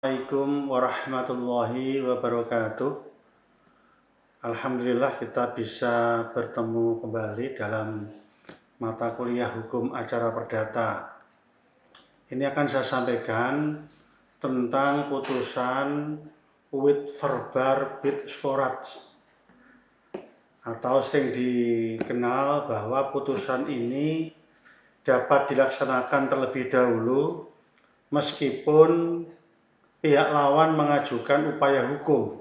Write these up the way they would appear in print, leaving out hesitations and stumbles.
Assalamualaikum warahmatullahi wabarakatuh. Alhamdulillah kita bisa bertemu kembali dalam mata kuliah hukum acara perdata. Ini akan saya sampaikan tentang putusan Wit Verbar Bid Svorat, atau sering dikenal bahwa putusan ini dapat dilaksanakan terlebih dahulu meskipun pihak lawan mengajukan upaya hukum,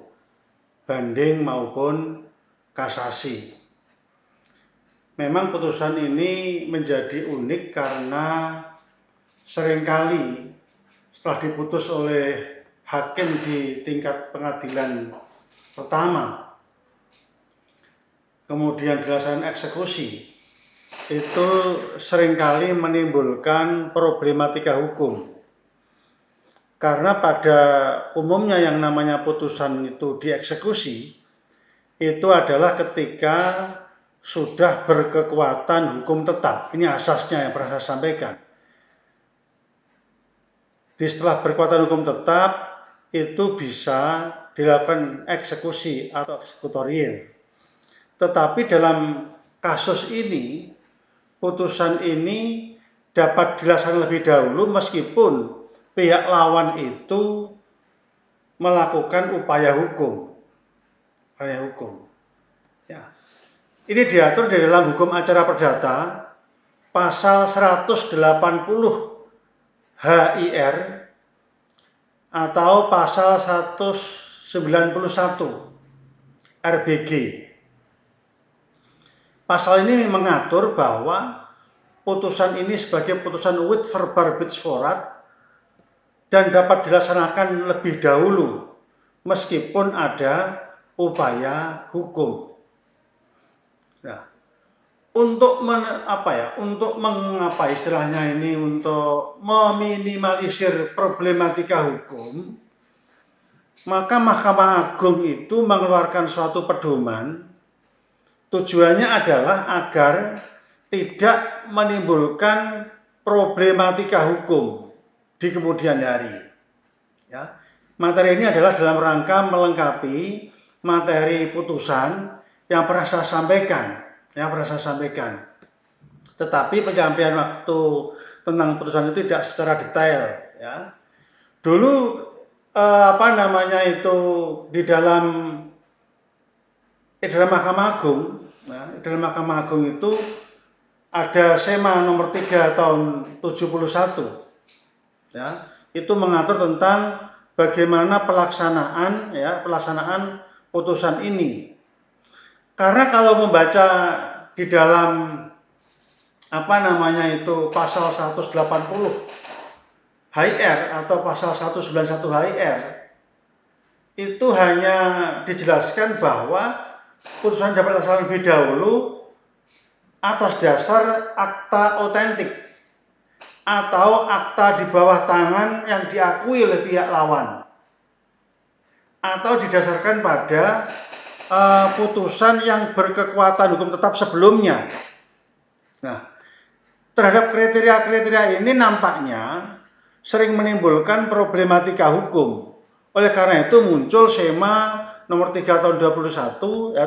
banding maupun kasasi. Memang putusan ini menjadi unik karena seringkali setelah diputus oleh hakim di tingkat pengadilan pertama, kemudian dilaksanakan eksekusi, itu seringkali menimbulkan problematika hukum. Karena pada umumnya yang namanya putusan itu dieksekusi, itu adalah ketika sudah berkekuatan hukum tetap. Ini asasnya yang pernah saya sampaikan. Di setelah berkekuatan hukum tetap, itu bisa dilakukan eksekusi atau eksekutorial. Tetapi dalam kasus ini, putusan ini dapat dilaksanakan lebih dahulu meskipun pihak lawan itu melakukan upaya hukum. Ya. Ini diatur di dalam hukum acara perdata pasal 180 HIR atau pasal 191 RBG. Pasal ini mengatur bahwa putusan ini sebagai putusan Wit Verbar Bid Svorat dan dapat dilaksanakan lebih dahulu meskipun ada upaya hukum. Nah, untuk meminimalisir problematika hukum, maka Mahkamah Agung itu mengeluarkan suatu pedoman. Tujuannya adalah agar tidak menimbulkan problematika hukum di kemudian hari. Ya. Materi ini adalah dalam rangka melengkapi materi putusan yang pernah saya sampaikan. Tetapi penyampaian waktu tentang putusan itu tidak secara detail. Ya. Dulu di dalam Mahkamah Agung, dalam Mahkamah Agung itu ada SEMA nomor 3 tahun 71. Ya, itu mengatur tentang bagaimana pelaksanaan putusan ini. Karena kalau membaca di dalam pasal 180 HIR atau pasal 191 HIR, itu hanya dijelaskan bahwa putusan dapat dilaksanakan lebih dahulu atas dasar akta otentik atau akta di bawah tangan yang diakui oleh pihak lawan, atau didasarkan pada putusan yang berkekuatan hukum tetap sebelumnya. Nah, terhadap kriteria-kriteria ini nampaknya sering menimbulkan problematika hukum. Oleh karena itu muncul SEMA nomor 3 tahun 71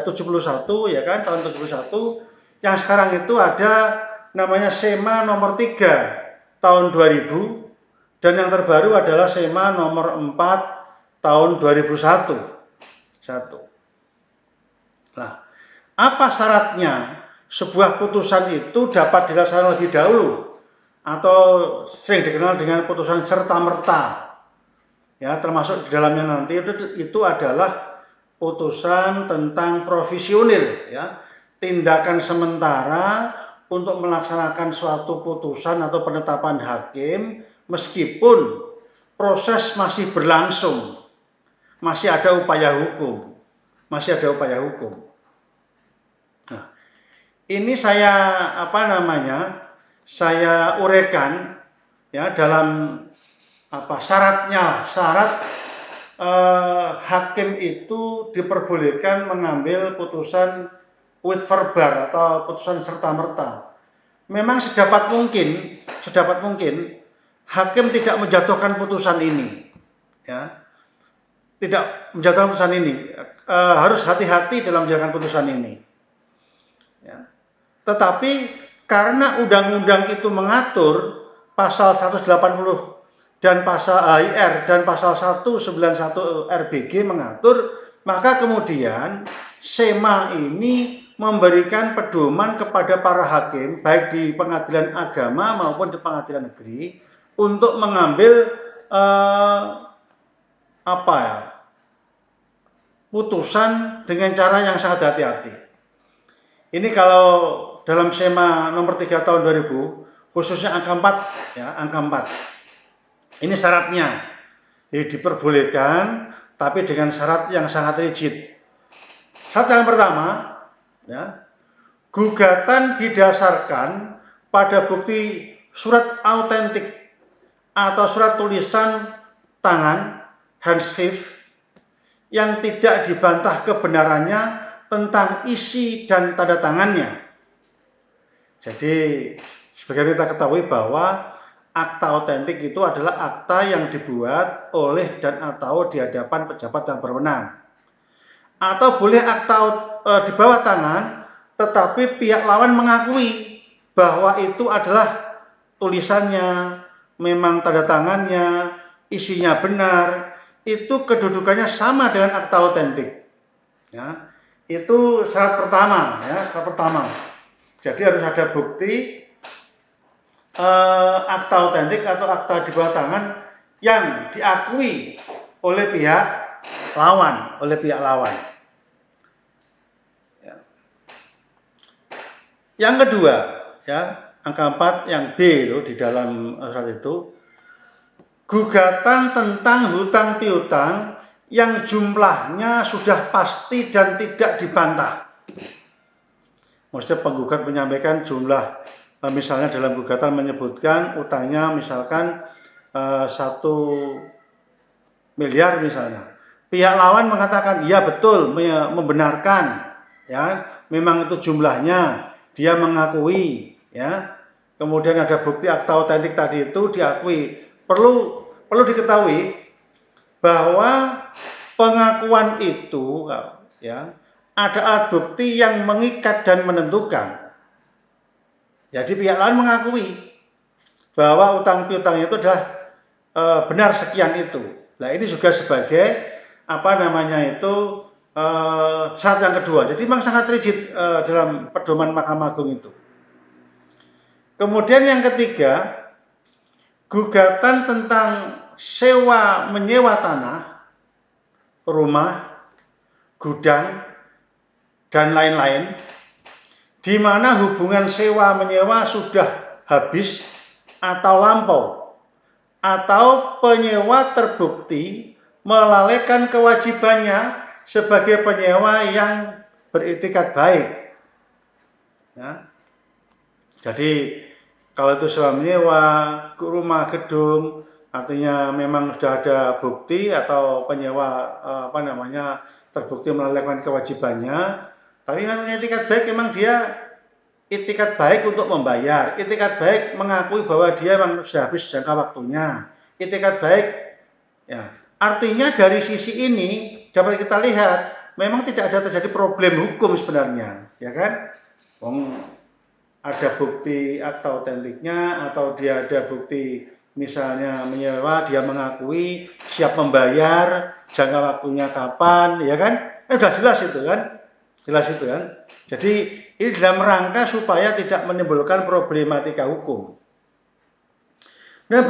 tahun 71, yang sekarang itu ada namanya SEMA nomor 3 tahun 2000, dan yang terbaru adalah SEMA nomor 4 tahun 2001. Nah, apa syaratnya sebuah putusan itu dapat dilaksanakan lebih dahulu atau sering dikenal dengan putusan serta-merta? Ya, termasuk di dalamnya nanti itu adalah putusan tentang provisionil, ya, tindakan sementara untuk melaksanakan suatu putusan atau penetapan hakim meskipun proses masih berlangsung, masih ada upaya hukum. Nah, ini saya uraikan ya dalam syarat hakim itu diperbolehkan mengambil putusan wit verbar atau putusan serta-merta. Memang sedapat mungkin hakim tidak menjatuhkan putusan ini. ya, tidak menjalankan putusan ini, harus hati-hati dalam menjalankan putusan ini. Ya. Tetapi karena undang-undang itu mengatur pasal 180 dan pasal HIR dan pasal 191 RBG mengatur, maka kemudian SEMA ini memberikan pedoman kepada para hakim baik di pengadilan agama maupun di pengadilan negeri untuk mengambil putusan dengan cara yang sangat hati-hati. Ini kalau dalam SEMA nomor 3 tahun 2000, khususnya angka 4, ya, angka 4. Ini syaratnya. Jadi diperbolehkan, tapi dengan syarat yang sangat rigid. Syarat yang pertama, ya, gugatan didasarkan pada bukti surat autentik atau surat tulisan tangan, handshrift, yang tidak dibantah kebenarannya tentang isi dan tanda tangannya. Jadi, sebagai kita ketahui bahwa akta autentik itu adalah akta yang dibuat oleh dan atau di hadapan pejabat yang berwenang. Atau boleh akta di bawah tangan, tetapi pihak lawan mengakui bahwa itu adalah tulisannya, memang tanda tangannya, isinya benar, itu kedudukannya sama dengan akta autentik. Ya, itu syarat pertama, ya, syarat pertama. Jadi harus ada bukti akta autentik atau akta di bawah tangan yang diakui oleh pihak lawan, Ya. Yang kedua, ya, angka 4 yang B itu di dalam syarat itu, gugatan tentang hutang piutang yang jumlahnya sudah pasti dan tidak dibantah. Maksudnya penggugat menyampaikan jumlah, misalnya dalam gugatan menyebutkan utangnya misalkan 1 miliar misalnya. Pihak lawan mengatakan iya betul, membenarkan, ya, memang itu jumlahnya, dia mengakui, ya. Kemudian ada bukti akta autentik tadi itu diakui. Perlu diketahui bahwa pengakuan itu, ya, ada alat bukti yang mengikat dan menentukan. Jadi pihak lain mengakui bahwa utang piutang itu adalah benar sekian itu. Nah, ini juga sebagai syarat yang kedua. Jadi memang sangat rigid dalam pedoman Mahkamah Agung itu. Kemudian yang ketiga, gugatan tentang sewa menyewa tanah, rumah, gudang, dan lain-lain, di mana hubungan sewa menyewa sudah habis atau lampau, atau penyewa terbukti melalaikan kewajibannya sebagai penyewa yang beretikat baik. Ya. Jadi kalau itu sewa menyewa, rumah, gedung, artinya memang sudah ada bukti atau penyewa terbukti melalaikan kewajibannya. Tapi memang itikat baik, memang dia itikat baik untuk membayar, itikat baik mengakui bahwa dia memang sudah habis jangka waktunya, itikat baik, ya. Artinya dari sisi ini dapat kita lihat memang tidak ada terjadi problem hukum sebenarnya, ya kan? Ada bukti akta autentiknya atau dia ada bukti misalnya menyewa, dia mengakui siap membayar, jangka waktunya kapan, ya kan? Sudah jelas itu kan? Jadi ini dalam rangka supaya tidak menimbulkan problematika hukum. Nah,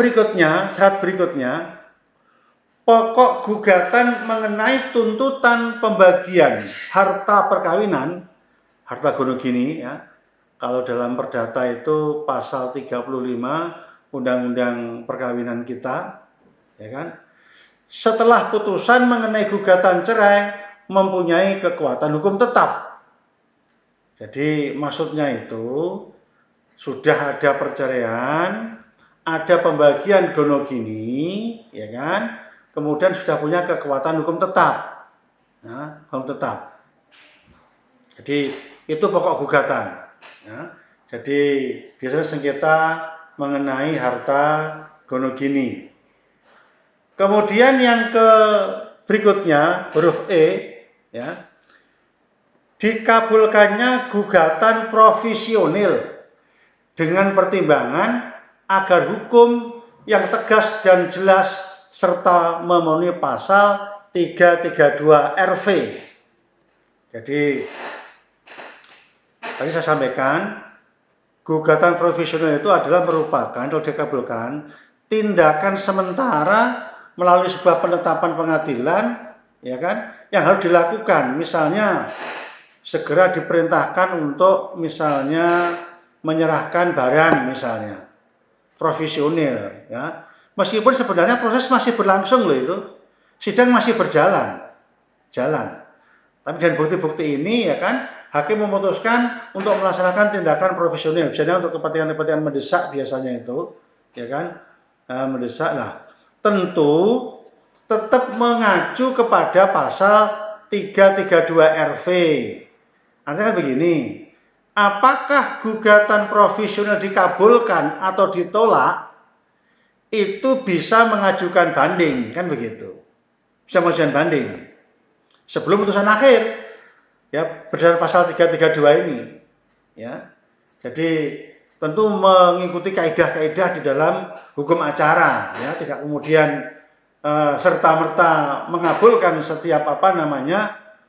syarat berikutnya, pokok gugatan mengenai tuntutan pembagian harta perkawinan, harta gono gini, ya. Kalau dalam perdata itu pasal 35 Undang-Undang Perkawinan kita, ya kan? Setelah putusan mengenai gugatan cerai mempunyai kekuatan hukum tetap. Jadi maksudnya itu sudah ada perceraian, ada pembagian gono gini, ya kan? Kemudian sudah punya kekuatan hukum tetap. Nah, hukum tetap. Jadi itu pokok gugatan. Ya. Jadi biasanya sengketa mengenai harta gono gini. Kemudian yang berikutnya huruf E, ya, dikabulkannya gugatan provisionil dengan pertimbangan agar hukum yang tegas dan jelas serta memenuhi pasal 332 RV. Jadi tadi saya sampaikan, gugatan provisional itu adalah merupakan, kalau dikabulkan, tindakan sementara melalui sebuah penetapan pengadilan, ya kan, yang harus dilakukan. Misalnya segera diperintahkan untuk misalnya menyerahkan barang, misalnya provisional, ya. Meskipun sebenarnya proses masih berlangsung loh itu, sidang masih jalan. Tapi dengan bukti-bukti ini, ya kan, hakim memutuskan untuk melaksanakan tindakan provisional, misalnya untuk kepentingan-kepentingan mendesak biasanya itu, ya kan, mendesak lah. Tentu tetap mengacu kepada pasal 332 RV. Artinya kan begini, apakah gugatan provisional dikabulkan atau ditolak, itu bisa mengajukan banding, kan begitu. Bisa mengajukan banding sebelum putusan akhir, ya, berdasarkan pasal 332 ini, ya. Jadi tentu mengikuti kaidah-kaidah di dalam hukum acara, ya, tidak kemudian serta-merta mengabulkan setiap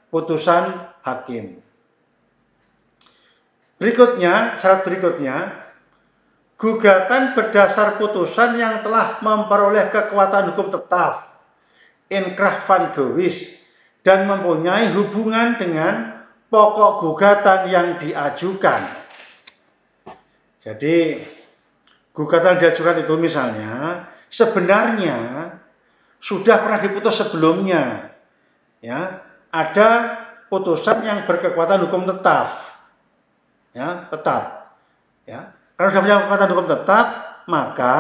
putusan hakim. Berikutnya, syarat berikutnya, gugatan berdasar putusan yang telah memperoleh kekuatan hukum tetap, inkrah van gewis, dan mempunyai hubungan dengan pokok gugatan yang diajukan. Jadi gugatan diajukan itu misalnya sebenarnya sudah pernah diputus sebelumnya, ya, ada putusan yang berkekuatan hukum tetap, ya, ya. Kalau sudah punya kekuatan hukum tetap, maka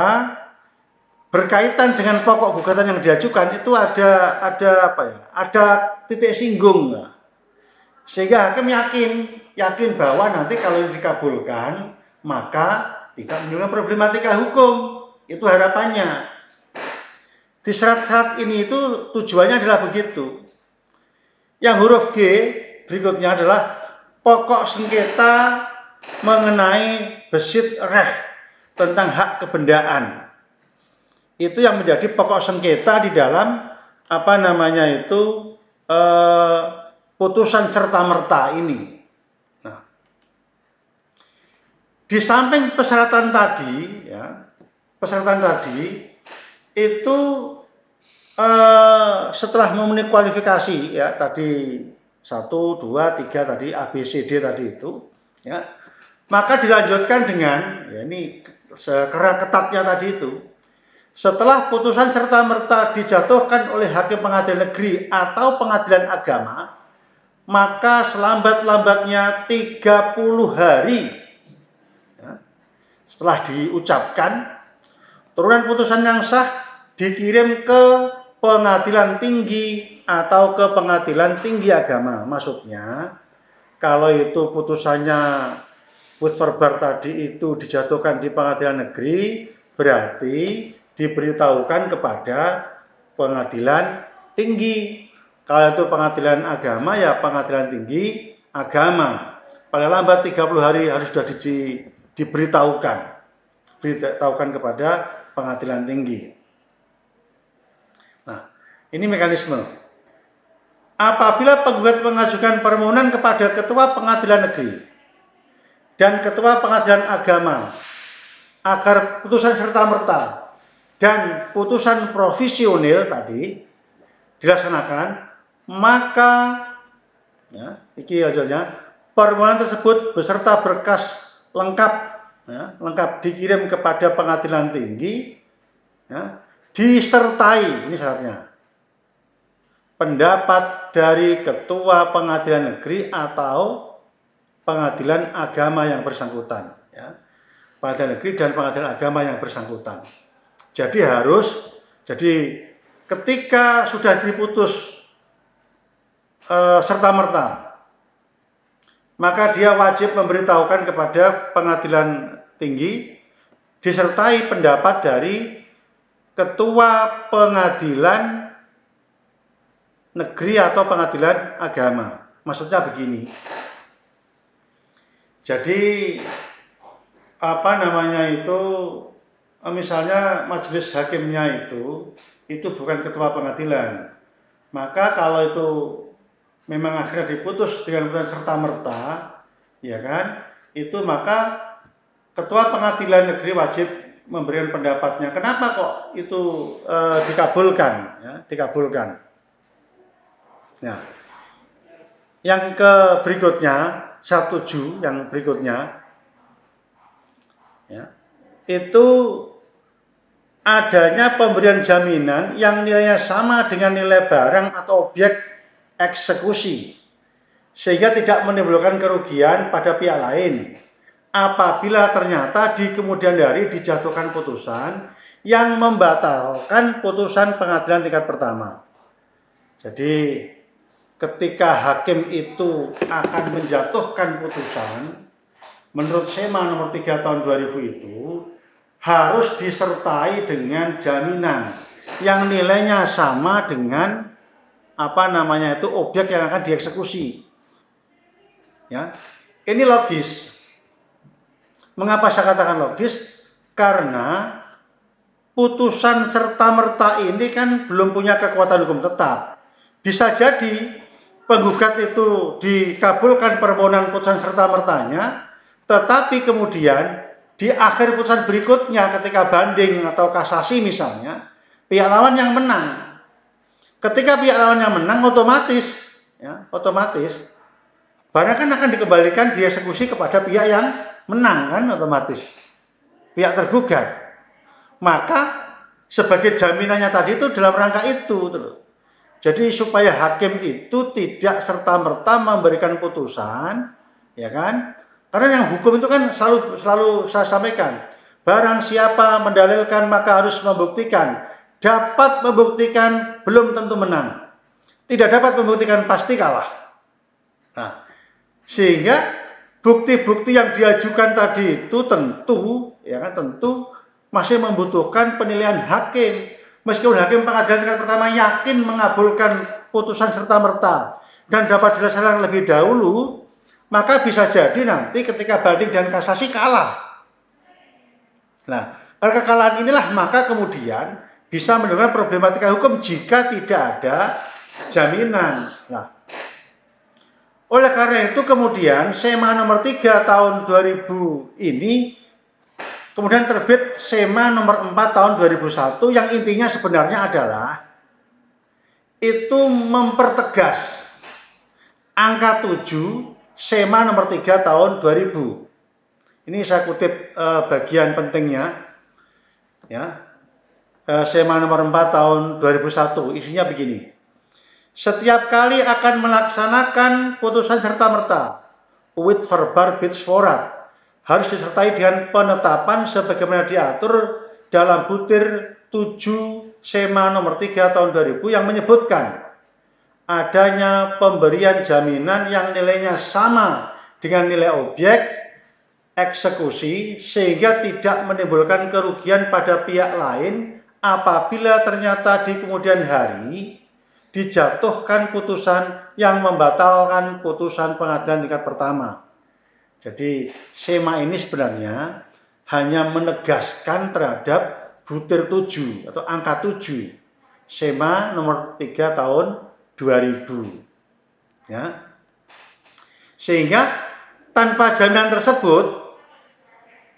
berkaitan dengan pokok gugatan yang diajukan itu ada titik singgung, sehingga hakim yakin bahwa nanti kalau dikabulkan maka tidak menimbulkan problematika hukum. Itu harapannya. Di syarat-syarat ini itu tujuannya adalah begitu. Yang huruf G berikutnya adalah pokok sengketa mengenai besit reh tentang hak kebendaan. Itu yang menjadi pokok sengketa di dalam putusan serta-merta ini. Nah, di samping persyaratan tadi, ya, itu setelah memenuhi kualifikasi, ya, tadi 1, 2, 3 tadi ABCD tadi itu, ya, maka dilanjutkan dengan, ya, ini karena ketatnya tadi itu, setelah putusan serta-merta dijatuhkan oleh hakim pengadilan negeri atau pengadilan agama, maka selambat-lambatnya 30 hari, ya, setelah diucapkan, turunan putusan yang sah dikirim ke pengadilan tinggi atau ke pengadilan tinggi agama. Maksudnya, kalau itu putusannya put verbar tadi itu dijatuhkan di pengadilan negeri, berarti diberitahukan kepada pengadilan tinggi. Kalau itu pengadilan agama, ya pengadilan tinggi agama. Paling lambat 30 hari harus sudah diberitahukan kepada pengadilan tinggi. Nah, ini mekanisme. Apabila penggugat mengajukan permohonan kepada ketua pengadilan negeri dan ketua pengadilan agama agar putusan serta-merta dan putusan provisional tadi dilaksanakan, maka, ya, iki ajarnya, permohonan tersebut beserta berkas lengkap, ya, dikirim kepada pengadilan tinggi, ya, disertai, ini syaratnya, pendapat dari ketua pengadilan negeri atau pengadilan agama yang bersangkutan, ya, pengadilan negeri dan pengadilan agama yang bersangkutan. Jadi ketika sudah diputus serta-merta, maka dia wajib memberitahukan kepada pengadilan tinggi disertai pendapat dari ketua pengadilan negeri atau pengadilan agama. Maksudnya begini. Jadi misalnya majelis hakimnya itu bukan ketua pengadilan. Maka kalau itu memang akhirnya diputus dengan putusan serta-merta, ya kan? Itu maka ketua pengadilan negeri wajib memberikan pendapatnya. Kenapa kok itu dikabulkan? Ya, dikabulkan. Nah, yang berikutnya, 107 yang berikutnya, ya, itu adanya pemberian jaminan yang nilainya sama dengan nilai barang atau objek eksekusi, sehingga tidak menimbulkan kerugian pada pihak lain apabila ternyata di kemudian hari dijatuhkan putusan yang membatalkan putusan pengadilan tingkat pertama. Jadi ketika hakim itu akan menjatuhkan putusan menurut SEMA nomor 3 tahun 2000 itu harus disertai dengan jaminan yang nilainya sama dengan objek yang akan dieksekusi. Ya. Ini logis. Mengapa saya katakan logis? Karena putusan serta-merta ini kan belum punya kekuatan hukum tetap. Bisa jadi penggugat itu dikabulkan permohonan putusan serta-mertanya, tetapi kemudian di akhir putusan berikutnya ketika banding atau kasasi misalnya, pihak lawan yang menang. Ketika pihak lawan yang menang otomatis barang kan akan dikembalikan dieksekusi kepada pihak yang menang kan otomatis. Pihak tergugat. Maka sebagai jaminannya tadi itu dalam rangka itu Jadi supaya hakim itu tidak serta-merta memberikan putusan, ya kan? Karena yang hukum itu kan selalu saya sampaikan, barang siapa mendalilkan maka harus membuktikan. Dapat membuktikan belum tentu menang. Tidak dapat membuktikan pasti kalah. Nah, sehingga bukti-bukti yang diajukan tadi itu tentu masih membutuhkan penilaian hakim. Meskipun hakim pengadilan tingkat pertama yakin mengabulkan putusan serta-merta dan dapat dilaksanakan lebih dahulu, maka bisa jadi nanti ketika banding dan kasasi kalah. Nah, karena kekalahan inilah maka kemudian bisa menimbulkan problematika hukum jika tidak ada jaminan. Nah, oleh karena itu kemudian SEMA nomor 3 tahun 2000 ini kemudian terbit SEMA nomor 4 tahun 2001 yang intinya sebenarnya adalah itu mempertegas angka 7 SEMA nomor 3 tahun 2000. Ini saya kutip bagian pentingnya. Ya. SEMA nomor 4 tahun 2001 isinya begini. Setiap kali akan melaksanakan putusan serta-merta with verbal bits forat harus disertai dengan penetapan sebagaimana diatur dalam butir 7 SEMA nomor 3 tahun 2000 yang menyebutkan adanya pemberian jaminan yang nilainya sama dengan nilai objek eksekusi sehingga tidak menimbulkan kerugian pada pihak lain apabila ternyata di kemudian hari dijatuhkan putusan yang membatalkan putusan pengadilan tingkat pertama. Jadi SEMA ini sebenarnya hanya menegaskan terhadap butir 7 atau angka 7 SEMA nomor 3 tahun 2000. Ya. Sehingga tanpa jaminan tersebut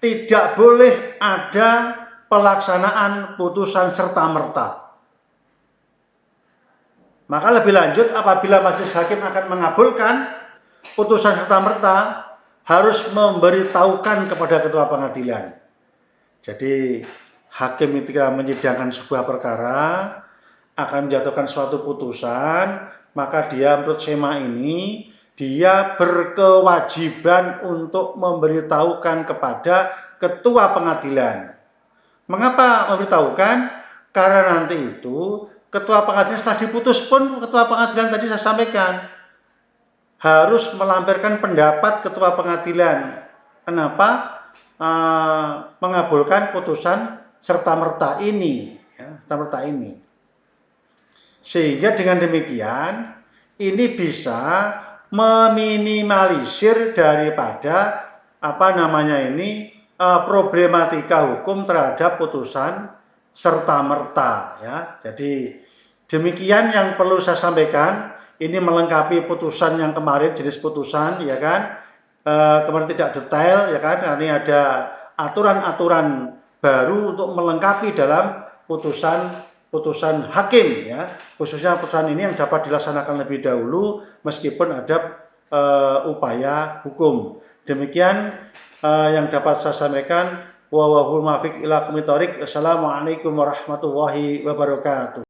tidak boleh ada pelaksanaan putusan serta-merta. Maka lebih lanjut apabila majelis hakim akan mengabulkan putusan serta-merta harus memberitahukan kepada ketua pengadilan. Jadi hakim ketika menyidangkan sebuah perkara akan menjatuhkan suatu putusan, maka dia menurut SEMA ini dia berkewajiban untuk memberitahukan kepada ketua pengadilan. Mengapa memberitahukan? Karena nanti itu ketua pengadilan setelah diputus pun ketua pengadilan tadi saya sampaikan harus melampirkan pendapat ketua pengadilan. Kenapa mengabulkan putusan serta-merta ini? ya, serta-merta ini. Sehingga dengan demikian ini bisa meminimalisir daripada problematika hukum terhadap putusan serta-merta ya. Jadi demikian yang perlu saya sampaikan. Ini melengkapi putusan yang kemarin, jenis putusan ya kan. Kemarin tidak detail ya kan. Ini ada aturan-aturan baru untuk melengkapi dalam putusan hakim ya, khususnya putusan ini yang dapat dilaksanakan lebih dahulu meskipun ada upaya hukum. Demikian yang dapat saya sampaikan. Wallahul muwaffiq ila aqwamit thoriq. Wassalamualaikum warahmatullahi wabarakatuh.